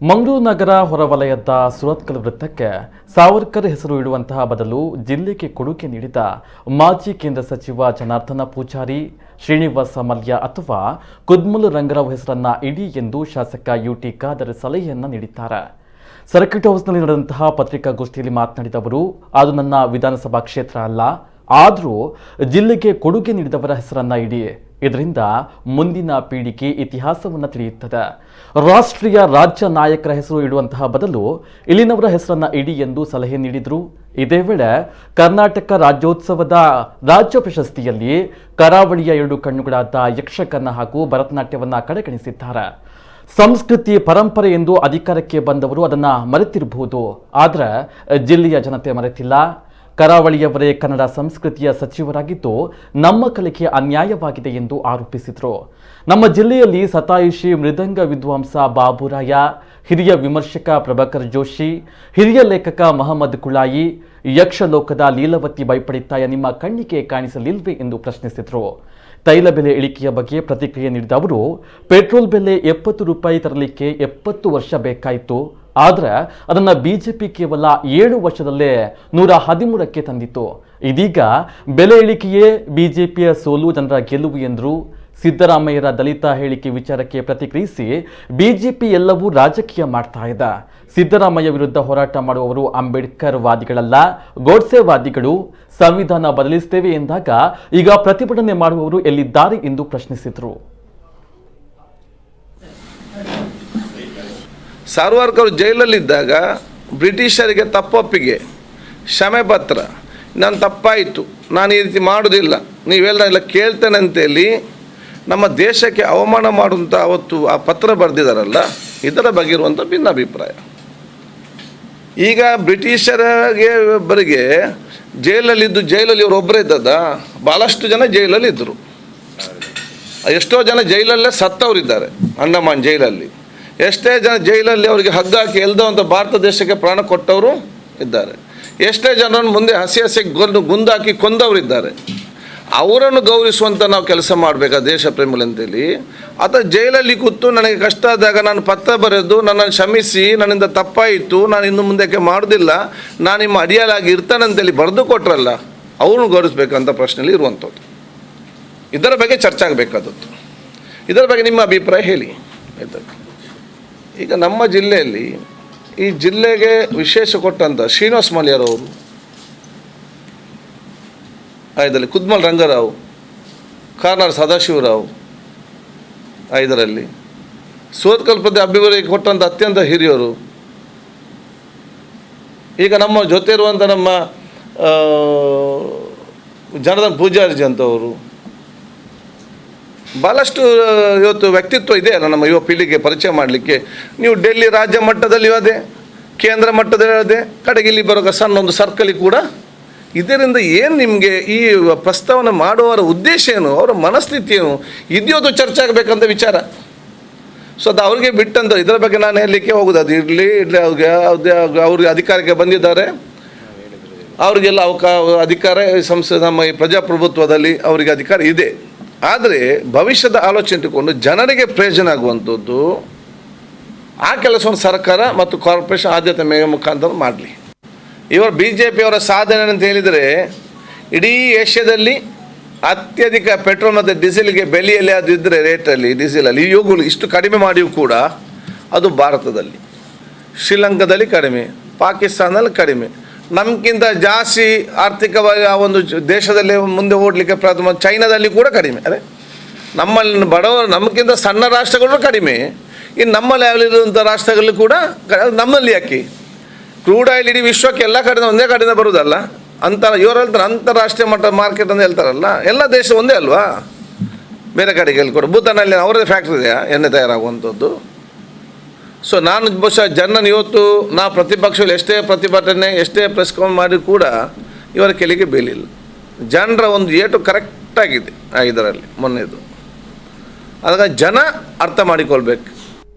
ಮಂಗಳೂರು ನಗರ ಹೊರವಲಯದ ಸುರತ್ಕಲ್ ವೃತ್ತಕ್ಕೆ ಸಾವರ್ಕರ್ ಹೆಸರು ಇಡುವಂತಹ ಬದಲು ಜಿಲ್ಲೆಗೆ ಕೊಡುಗೆ ನೀಡಿದ ಮಾಜಿ ಕೇಂದ್ರ ಸಚಿವ ಜನಾರ್ದನ ಪೂಜಾರಿ, ಶ್ರೀನಿವಾಸ ಮಲ್ಯ ಅಥವಾ ಕುದ್ಮಲ್ ರಂಗರಾವ್ ಹೆಸರನ್ನ ಇಡಿ ಎಂದು ಶಾಸಕ ಯುಟಿ ಖಾದರ್ ಸಲಹೆಯನ್ನ ನೀಡಿದ್ದಾರೆ. ಸರ್ಕಿಟ್ ಹೌಸ್ನಲ್ಲಿ ನಡೆದಂತಹ ಪತ್ರಿಕಾಗೋಷ್ಠಿಯಲ್ಲಿ ಮಾತನಾಡಿದ ಅವರು, ಅದು ನನ್ನ ವಿಧಾನಸಭಾ ಕ್ಷೇತ್ರ ಅಲ್ಲ, ಆದರೂ ಜಿಲ್ಲೆಗೆ ಕೊಡುಗೆ ನೀಡಿದವರ ಹೆಸರನ್ನ ಇಡಿ. ಇದರಿಂದ ಮುಂದಿನ ಪೀಳಿಗೆ ಇತಿಹಾಸವನ್ನು ತಿಳಿಯುತ್ತದೆ. ರಾಷ್ಟ್ರೀಯ ರಾಜ್ಯ ನಾಯಕರ ಹೆಸರು ಇಡುವಂತಹ ಬದಲು ಇಲ್ಲಿನವರ ಹೆಸರನ್ನ ಇಡಿ ಎಂದು ಸಲಹೆ ನೀಡಿದರು. ಇದೇ ವೇಳೆ ಕರ್ನಾಟಕ ರಾಜ್ಯೋತ್ಸವದ ರಾಜ್ಯ ಪ್ರಶಸ್ತಿಯಲ್ಲಿ ಕರಾವಳಿಯ 2 ಕಣ್ಣುಗಳಾದ ಯಕ್ಷಗಾನ ಹಾಗೂ ಭರತನಾಟ್ಯವನ್ನ ಕಡೆಗಣಿಸಿದ್ದಾರೆ. ಸಂಸ್ಕೃತಿ ಪರಂಪರೆ ಎಂದು ಅಧಿಕಾರಕ್ಕೆ ಬಂದವರು ಅದನ್ನ ಮರೆತಿರಬಹುದು, ಆದರೆ ಜಿಲ್ಲೆಯ ಜನತೆ ಮರೆತಿಲ್ಲ. ಕರಾವಳಿಯವರೇ ಕನ್ನಡ ಸಂಸ್ಕೃತಿಯ ಸಚಿವರಾಗಿದ್ದು ನಮ್ಮ ಕಲೆಗೆ ಅನ್ಯಾಯವಾಗಿದೆ ಎಂದು ಆರೋಪಿಸಿದರು. ನಮ್ಮ ಜಿಲ್ಲೆಯಲ್ಲಿ ಸತಾಯುಷಿ ಮೃದಂಗ ವಿದ್ವಾಂಸ ಬಾಬುರಾಯ, ಹಿರಿಯ ವಿಮರ್ಶಕ ಪ್ರಭಾಕರ್ ಜೋಶಿ, ಹಿರಿಯ ಲೇಖಕ ಮಹಮ್ಮದ್ ಕುಳಾಯಿ, ಯಕ್ಷಲೋಕದ ಲೀಲಾವತಿ ಬೈಪಡಿತಾಯ ನಿಮ್ಮ ಕಣ್ಣಿಗೆ ಕಾಣಿಸಲಿಲ್ವೇ ಎಂದು ಪ್ರಶ್ನಿಸಿದರು. ತೈಲ ಬೆಲೆ ಇಳಿಕೆಯ ಬಗ್ಗೆ ಪ್ರತಿಕ್ರಿಯೆ ನೀಡಿದ ಅವರು, ಪೆಟ್ರೋಲ್ ಬೆಲೆ 70 ರೂಪಾಯಿ ತರಲಿಕ್ಕೆ 70 ವರ್ಷ ಬೇಕಾಯಿತು, ಆದರೆ ಅದನ್ನು ಬಿಜೆಪಿ ಕೇವಲ 7 ವರ್ಷದಲ್ಲೇ 113ಕ್ಕೆ ತಂದಿತ್ತು. ಇದೀಗ ಬೆಲೆ ಇಳಿಕೆಯೇ ಬಿಜೆಪಿಯ ಸೋಲು, ಜನರ ಗೆಲುವು ಎಂದರು. ಸಿದ್ದರಾಮಯ್ಯರ ದಲಿತ ಹೇಳಿಕೆ ವಿಚಾರಕ್ಕೆ ಪ್ರತಿಕ್ರಿಯಿಸಿ, ಬಿಜೆಪಿ ಎಲ್ಲವೂ ರಾಜಕೀಯ ಮಾಡ್ತಾ ಇದೆ. ಸಿದ್ದರಾಮಯ್ಯ ವಿರುದ್ಧ ಹೋರಾಟ ಮಾಡುವವರು ಅಂಬೇಡ್ಕರ್ ವಾದಿಗಳಲ್ಲ, ಗೋಡ್ಸೆ ವಾದಿಗಳು. ಸಂವಿಧಾನ ಬದಲಿಸುತ್ತೇವೆ ಎಂದಾಗ ಈಗ ಪ್ರತಿಭಟನೆ ಮಾಡುವವರು ಎಲ್ಲಿದ್ದಾರೆ ಎಂದು ಪ್ರಶ್ನಿಸಿದರು. ಸಾವರ್ಕರ್ ಜೈಲಲ್ಲಿದ್ದಾಗ ಬ್ರಿಟಿಷರಿಗೆ ತಪ್ಪೊಪ್ಪಿಗೆ, ಕ್ಷಮೆ ಪತ್ರ, ನಾನು ತಪ್ಪಾಯಿತು, ನಾನು ಈ ರೀತಿ ಮಾಡೋದಿಲ್ಲ, ನೀವೆಲ್ಲ ಕೇಳ್ತೇನೆ ಅಂತೇಳಿ ನಮ್ಮ ದೇಶಕ್ಕೆ ಅವಮಾನ ಮಾಡುವಂಥ ಅವತ್ತು ಆ ಪತ್ರ ಬರೆದಿದ್ದಾರಲ್ಲ, ಇದರ ಬಗ್ಗೆ ಇರುವಂಥ ಭಿನ್ನಾಭಿಪ್ರಾಯ. ಈಗ ಬ್ರಿಟಿಷರಿಗೆ ಒಬ್ಬರಿಗೆ ಜೈಲಲ್ಲಿ ಇವರೊಬ್ಬರೇ ಇದ್ದದ, ಭಾಳಷ್ಟು ಜನ ಜೈಲಲ್ಲಿ ಇದ್ದರು. ಎಷ್ಟೋ ಜನ ಜೈಲಲ್ಲೇ ಸತ್ತವರಿದ್ದಾರೆ. ಅಂಡಮಾನ್ ಜೈಲಲ್ಲಿ ಎಷ್ಟೇ ಜನ ಜೈಲಲ್ಲಿ ಅವರಿಗೆ ಹಗ್ಗ ಹಾಕಿ ಎಲ್ದವಂಥ ಭಾರತ ದೇಶಕ್ಕೆ ಪ್ರಾಣ ಕೊಟ್ಟವರು ಇದ್ದಾರೆ. ಎಷ್ಟೇ ಜನರನ್ನು ಮುಂದೆ ಹಸಿ ಗುಂದಾಕಿ ಕೊಂದವರಿದ್ದಾರೆ. ಅವರನ್ನು ಗೌರವಿಸುವಂಥ ನಾವು ಕೆಲಸ ಮಾಡಬೇಕಾ ದೇಶ ಪ್ರೇಮಿಗಳು ಅಂತೇಳಿ. ಅಥವಾ ಜೈಲಲ್ಲಿ ಕೂತು ನನಗೆ ಕಷ್ಟ ಆದಾಗ ನಾನು ಪತ್ರ ಬರೆದು ನನ್ನನ್ನು ಕ್ಷಮಿಸಿ, ನನ್ನಿಂದ ತಪ್ಪಾಯಿತು, ನಾನು ಇನ್ನು ಮುಂದಕ್ಕೆ ಮಾಡೋದಿಲ್ಲ, ನಾನು ನಿಮ್ಮ ಅಡಿಯಾಲಾಗಿ ಇರ್ತಾನಂತೇಳಿ ಬರೆದು ಕೊಟ್ರಲ್ಲ, ಅವ್ರನ್ನ ಗೌರವಿಸ್ಬೇಕಂತ ಪ್ರಶ್ನೆಯಲ್ಲಿ ಇರುವಂಥದ್ದು. ಇದರ ಬಗ್ಗೆ ಚರ್ಚೆ ಆಗಬೇಕಾದದ್ದು. ಇದರ ಬಗ್ಗೆ ನಿಮ್ಮ ಅಭಿಪ್ರಾಯ ಹೇಳಿ ಆಯ್ತು. ಈಗ ನಮ್ಮ ಜಿಲ್ಲೆಯಲ್ಲಿ ಈ ಜಿಲ್ಲೆಗೆ ವಿಶೇಷ ಕೊಟ್ಟಂಥ ಶ್ರೀನಿವಾಸ ಮಲ್ಯರವರು, ಇದರಲ್ಲಿ ಕುದ್ಮಲ್ ರಂಗರಾವ್, ಕಾರ್ನಾಡ್ ಸದಾಶಿವರಾವ್, ಇದರಲ್ಲಿ ಸುರತ್ಕಲ್ ಪದ್ಯ ಅಭಿವೃದ್ಧಿಗೆ ಕೊಟ್ಟಂಥ ಅತ್ಯಂತ ಹಿರಿಯರು. ಈಗ ನಮ್ಮ ಜೊತೆ ಇರುವಂಥ ನಮ್ಮ ಜನಾರ್ದನ ಪೂಜಾರಿ ಅಂತವರು, ಭಾಳಷ್ಟು ಇವತ್ತು ವ್ಯಕ್ತಿತ್ವ ಇದೆ ಅಲ್ಲ ನಮ್ಮ ಯುವ ಪೀಳಿಗೆ ಪರಿಚಯ ಮಾಡಲಿಕ್ಕೆ. ನೀವು ಡೆಲ್ಲಿ ರಾಜ್ಯ ಮಟ್ಟದಲ್ಲಿ ಅದೇ, ಕೇಂದ್ರ ಮಟ್ಟದಲ್ಲಿ ಅದೇ, ಕಡೆಗೆ ಇಲ್ಲಿ ಬರೋ ಸಣ್ಣ ಒಂದು ಸರ್ಕಲಿಗೆ ಕೂಡ. ಇದರಿಂದ ಏನು ನಿಮಗೆ ಈ ಪ್ರಸ್ತಾವನೆ ಮಾಡುವವರ ಉದ್ದೇಶ ಏನು, ಅವರ ಮನಸ್ಥಿತಿ ಏನು, ಇದ್ಯೋದು ಚರ್ಚೆ ಆಗಬೇಕಂತ ವಿಚಾರ. ಸೊ ಅದು ಅವ್ರಿಗೆ ಬಿಟ್ಟಂತ ಇದರ ಬಗ್ಗೆ ನಾನು ಹೇಳಲಿಕ್ಕೆ ಹೋಗೋದು. ಅದು ಇರಲಿ ಅವ್ರಿಗೆ ಅಧಿಕಾರಕ್ಕೆ ಬಂದಿದ್ದಾರೆ, ಅವರಿಗೆಲ್ಲ ಅಧಿಕಾರ ಸಂಸದ ನಮ್ಮ ಈ ಪ್ರಜಾಪ್ರಭುತ್ವದಲ್ಲಿ ಅವರಿಗೆ ಅಧಿಕಾರ ಇದೆ. ಆದರೆ ಭವಿಷ್ಯದ ಆಲೋಚನೆ ಇಟ್ಟುಕೊಂಡು ಜನರಿಗೆ ಪ್ರಯೋಜನ ಆಗುವಂಥದ್ದು ಆ ಕೆಲಸವನ್ನು ಸರ್ಕಾರ ಮತ್ತು ಕಾರ್ಪೊರೇಷನ್ ಆದ್ಯತೆ ಮುಖಾಂತರ ಮಾಡಲಿ. ಇವರು BJPಯವರ ಸಾಧನೆ ಅಂತ ಹೇಳಿದರೆ, ಇಡೀ ಏಷ್ಯಾದಲ್ಲಿ ಅತ್ಯಧಿಕ ಪೆಟ್ರೋಲ್ ಮತ್ತು ಡೀಸೆಲ್ಗೆ ಬೆಲೆಯಲ್ಲಿ ಅದು ಇದ್ದರೆ ರೇಟಲ್ಲಿ ಡೀಸೆಲಲ್ಲಿ ಇವುಗಳು ಇಷ್ಟು ಕಡಿಮೆ ಮಾಡಿಯೂ ಕೂಡ ಅದು ಭಾರತದಲ್ಲಿ, ಶ್ರೀಲಂಕಾದಲ್ಲಿ ಕಡಿಮೆ, ಪಾಕಿಸ್ತಾನದಲ್ಲಿ ಕಡಿಮೆ, ನಮಗಿಂತ ಜಾಸ್ತಿ ಆರ್ಥಿಕವಾಗಿ ಆ ಒಂದು ದೇಶದಲ್ಲಿ ಮುಂದೆ ಓಡಲಿಕ್ಕೆ ಪ್ರಥಮ ಚೈನಾದಲ್ಲಿ ಕೂಡ ಕಡಿಮೆ. ಅದೇ ನಮ್ಮಲ್ಲಿ ಬಡವರು ನಮಗಿಂತ ಸಣ್ಣ ರಾಷ್ಟ್ರಗಳು ಕಡಿಮೆ, ಇನ್ನು ನಮ್ಮಲ್ಲಿ ಯಾವಲ್ಲಿರುವಂಥ ರಾಷ್ಟ್ರಗಳು ಕೂಡ ನಮ್ಮಲ್ಲಿ ಯಾಕೆ ಕ್ರೂಡ್ ಆಯಿಲ್ ಇಡೀ ವಿಶ್ವಕ್ಕೆ ಎಲ್ಲ ಕಡೆಯಿಂದ ಒಂದೇ ಕಡೆಯಿಂದ ಬರುವುದಲ್ಲ, ಇವರು ಹೇಳ್ತಾರೆ ಅಂತಾರಾಷ್ಟ್ರೀಯ ಮಟ್ಟ ಮಾರ್ಕೆಟ್ ಅಂತ ಹೇಳ್ತಾರಲ್ಲ, ಎಲ್ಲ ದೇಶ ಒಂದೇ ಅಲ್ವಾ, ಬೇರೆ ಕಡೆಗೆ ಎಲ್ಲಿ ಕೂಡ. ಭೂತಾನಲ್ಲಿ ಅವರದೇ ಫ್ಯಾಕ್ಟ್ರಿ ಇದೆಯಾ ಎಣ್ಣೆ ತಯಾರಾಗುವಂಥದ್ದು. ಸೊ ನಾನು ಬಹುಶಃ ಜನನ ಇವತ್ತು ನಾವು ಪ್ರತಿಪಕ್ಷಗಳು ಎಷ್ಟೇ ಪ್ರತಿಭಟನೆ ಎಷ್ಟೇ ಪ್ರೆಸ್ ಕಾನ್ಫರೆನ್ಸ್ ಮಾಡಿ ಕೂಡ ಇವರ ಕೆಲಿಗೆ ಬೇಲಿಲ್ಲ. ಜನರ ಒಂದು ಏಟು ಕರೆಕ್ಟಾಗಿದೆ ಇದರಲ್ಲಿ ಮೊನ್ನೆದು. ಅದಕ್ಕೆ ಜನ ಅರ್ಥ ಮಾಡಿಕೊಳ್ಬೇಕು.